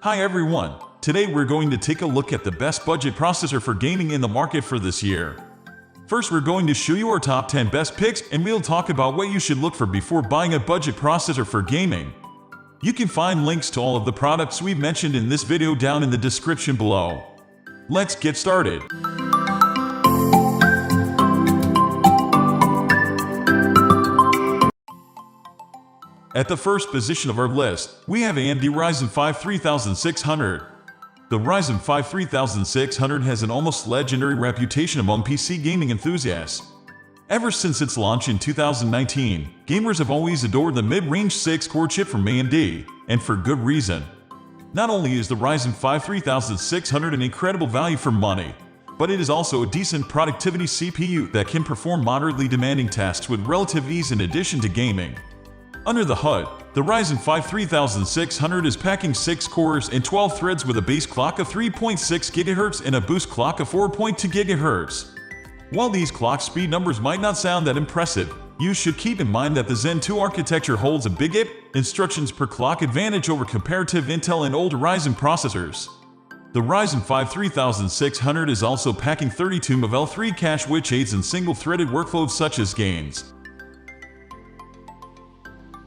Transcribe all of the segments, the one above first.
Hi everyone, today we're going to take a look at the best budget processor for gaming in the market for this year. First, we're going to show you our top 10 best picks and we'll talk about what you should look for before buying a budget processor for gaming. You can find links to all of the products we've mentioned in this video down in the description below. Let's get started. At the first position of our list, we have AMD Ryzen 5 3600. The Ryzen 5 3600 has an almost legendary reputation among PC gaming enthusiasts. Ever since its launch in 2019, gamers have always adored the mid-range 6-core chip from AMD, and for good reason. Not only is the Ryzen 5 3600 an incredible value for money, but it is also a decent productivity CPU that can perform moderately demanding tasks with relative ease in addition to gaming. Under the hood, the Ryzen 5 3600 is packing 6 cores and 12 threads with a base clock of 3.6 GHz and a boost clock of 4.2 GHz. While these clock speed numbers might not sound that impressive, you should keep in mind that the Zen 2 architecture holds a big instructions per clock advantage over comparative Intel and older Ryzen processors. The Ryzen 5 3600 is also packing 32 MB L3 cache, which aids in single-threaded workloads such as games.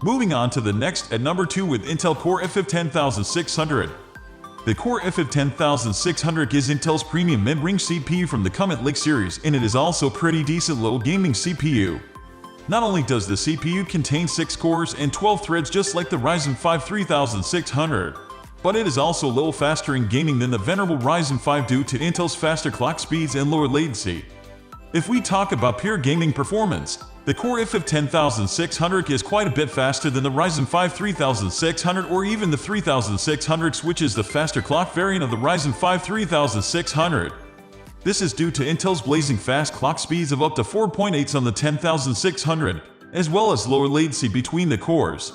Moving on to the next at number 2 with Intel CoreFF 10600. The CoreFF 10600 is Intel's premium mid-range CPU from the Comet Lake series, and it is also pretty decent little gaming CPU. Not only does the CPU contain 6 cores and 12 threads just like the Ryzen 5 3600, but it is also a little faster in gaming than the venerable Ryzen 5 due to Intel's faster clock speeds and lower latency. If we talk about pure gaming performance, the CoreFF 10600 is quite a bit faster than the Ryzen 5 3600 or even the 3600, which is the faster clock variant of the Ryzen 5 3600. This is due to Intel's blazing fast clock speeds of up to 4.8 on the 10600, as well as lower latency between the cores.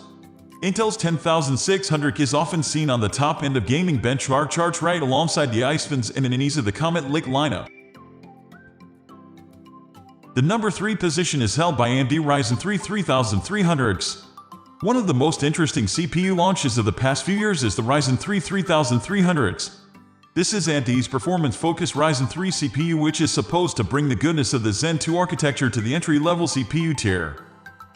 Intel's 10600 is often seen on the top end of gaming benchmark charts right alongside the iSpins and Anees of the Comet Lake lineup. The number 3 position is held by AMD Ryzen 3 3300X. One of the most interesting CPU launches of the past few years is the Ryzen 3 3300X. This is AMD's performance-focused Ryzen 3 CPU, which is supposed to bring the goodness of the Zen 2 architecture to the entry-level CPU tier.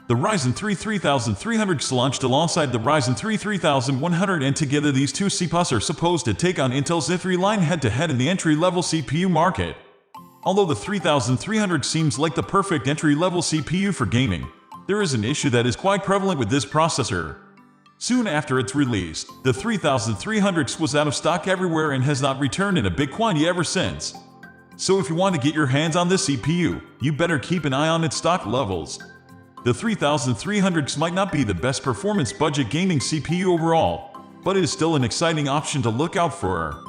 The Ryzen 3 3300X launched alongside the Ryzen 3 3100, and together these two CPUs are supposed to take on Intel's i3 line head-to-head in the entry-level CPU market. Although the 3300 seems like the perfect entry-level CPU for gaming, there is an issue that is quite prevalent with this processor. Soon after its release, the 3300 was out of stock everywhere and has not returned in a big quantity ever since. So if you want to get your hands on this CPU, you better keep an eye on its stock levels. The 3300 might not be the best performance budget gaming CPU overall, but it is still an exciting option to look out for.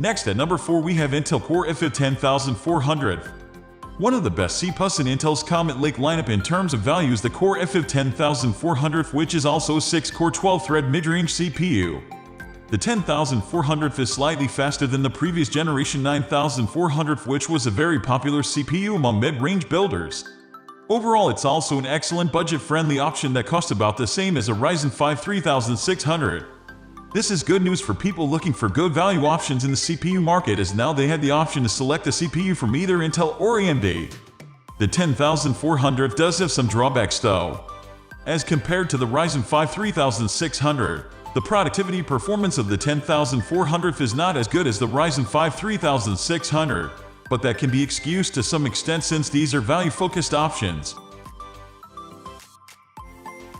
Next at number 4 we have Intel CoreFF 10400. One of the best CPUs in Intel's Comet Lake lineup in terms of value is the CoreFF 10400, which is also a 6-core 12-thread mid-range CPU. The 10400 is slightly faster than the previous generation 9400, which was a very popular CPU among mid-range builders. Overall, it's also an excellent budget-friendly option that costs about the same as a Ryzen 5 3600. This is good news for people looking for good value options in the CPU market, as now they have the option to select a CPU from either Intel or AMD. The 10400 does have some drawbacks though. As compared to the Ryzen 5 3600, the productivity performance of the 10400 is not as good as the Ryzen 5 3600, but that can be excused to some extent since these are value-focused options.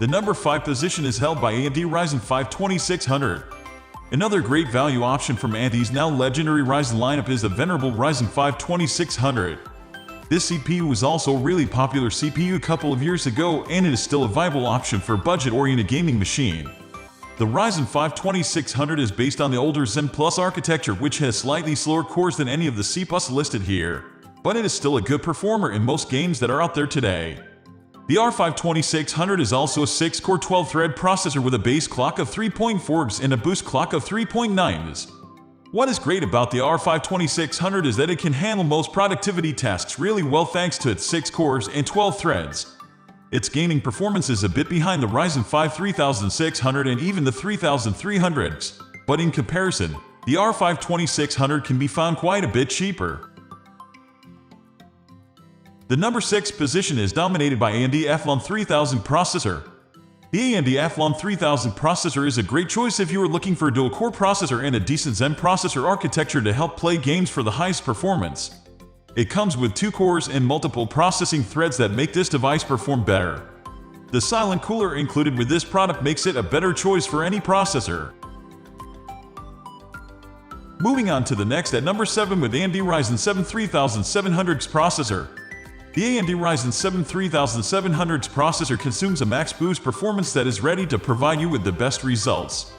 The number 5 position is held by AMD Ryzen 5 2600. Another great value option from AMD's now legendary Ryzen lineup is the venerable Ryzen 5 2600. This CPU was also a really popular CPU a couple of years ago, and it is still a viable option for a budget-oriented gaming machine. The Ryzen 5 2600 is based on the older Zen Plus architecture, which has slightly slower cores than any of the CPUs listed here, but it is still a good performer in most games that are out there today. The R5 2600 is also a 6-core 12-thread processor with a base clock of 3.4 GHz and a boost clock of 3.9 GHz. What is great about the R5 2600 is that it can handle most productivity tasks really well thanks to its 6 cores and 12 threads. Its gaming performance is a bit behind the Ryzen 5 3600 and even the 3300s, but in comparison, the R5 2600 can be found quite a bit cheaper. The number 6 position is dominated by AMD Athlon 3000 processor. The AMD Athlon 3000 processor is a great choice if you are looking for a dual-core processor and a decent Zen processor architecture to help play games for the highest performance. It comes with 2 cores and multiple processing threads that make this device perform better. The silent cooler included with this product makes it a better choice for any processor. Moving on to the next at number 7 with AMD Ryzen 7 3700X processor. The AMD Ryzen 7 3700X processor consumes a max boost performance that is ready to provide you with the best results.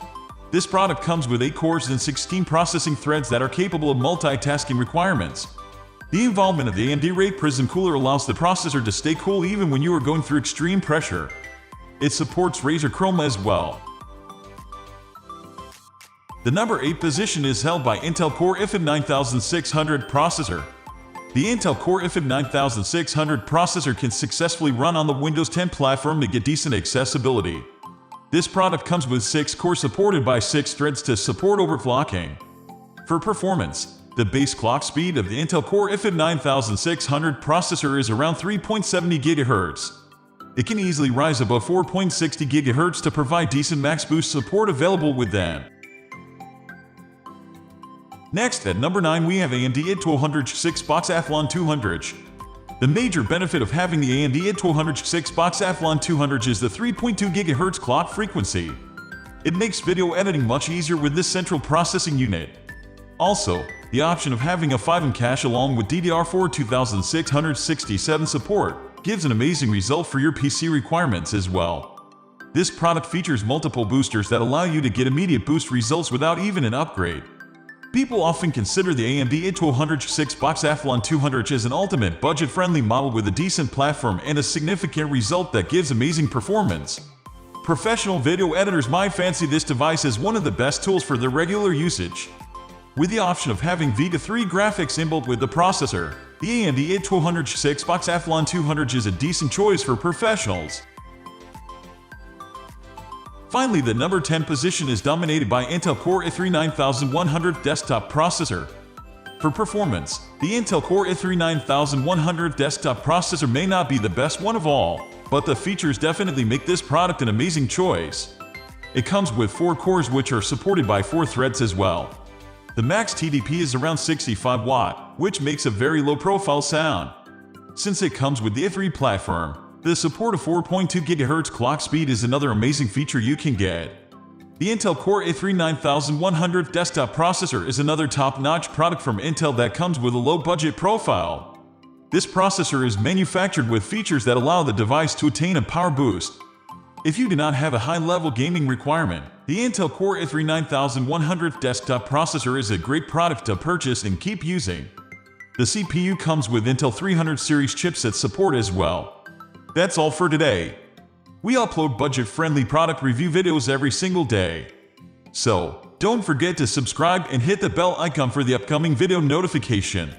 This product comes with 8 cores and 16 processing threads that are capable of multitasking requirements. The involvement of the AMD Ray Prism cooler allows the processor to stay cool even when you are going through extreme pressure. It supports Razer Chroma as well. The number 8 position is held by Intel CoreFF 9600 processor. The Intel CoreFF 9600 processor can successfully run on the Windows 10 platform to get decent accessibility. This product comes with 6 cores supported by 6 threads to support overclocking. For performance, the base clock speed of the Intel CoreFF 9600 processor is around 3.70 GHz. It can easily rise above 4.60 GHz to provide decent max boost support available with them. Next, at number 9 we have AMD YD200GC6FBBOX Athlon 200. The major benefit of having the AMD YD200GC6FBBOX Athlon 200 is the 3.2 GHz clock frequency. It makes video editing much easier with this central processing unit. Also, the option of having a 5M cache along with DDR4 2667 support gives an amazing result for your PC requirements as well. This product features multiple boosters that allow you to get immediate boost results without even an upgrade. People often consider the AMD YD200GC6FBBOX Athlon 200 as an ultimate budget-friendly model with a decent platform and a significant result that gives amazing performance. Professional video editors might fancy this device as one of the best tools for their regular usage. With the option of having Vega 3 graphics inbuilt with the processor, the AMD YD200GC6FBBOX Athlon 200 is a decent choice for professionals. Finally, the number 10 position is dominated by Intel Core i3 9100 desktop processor. For performance, the Intel Core i3 9100 desktop processor may not be the best one of all, but the features definitely make this product an amazing choice. It comes with 4 cores which are supported by 4 threads as well. The max TDP is around 65 watt, which makes a very low profile sound. Since it comes with the i3 platform, the support of 4.2 GHz clock speed is another amazing feature you can get. The Intel Core i3 9100 desktop processor is another top-notch product from Intel that comes with a low-budget profile. This processor is manufactured with features that allow the device to attain a power boost. If you do not have a high-level gaming requirement, the Intel Core i3 9100 desktop processor is a great product to purchase and keep using. The CPU comes with Intel 300 series chipset support as well. That's all for today. We upload budget-friendly product review videos every single day. So, don't forget to subscribe and hit the bell icon for the upcoming video notification.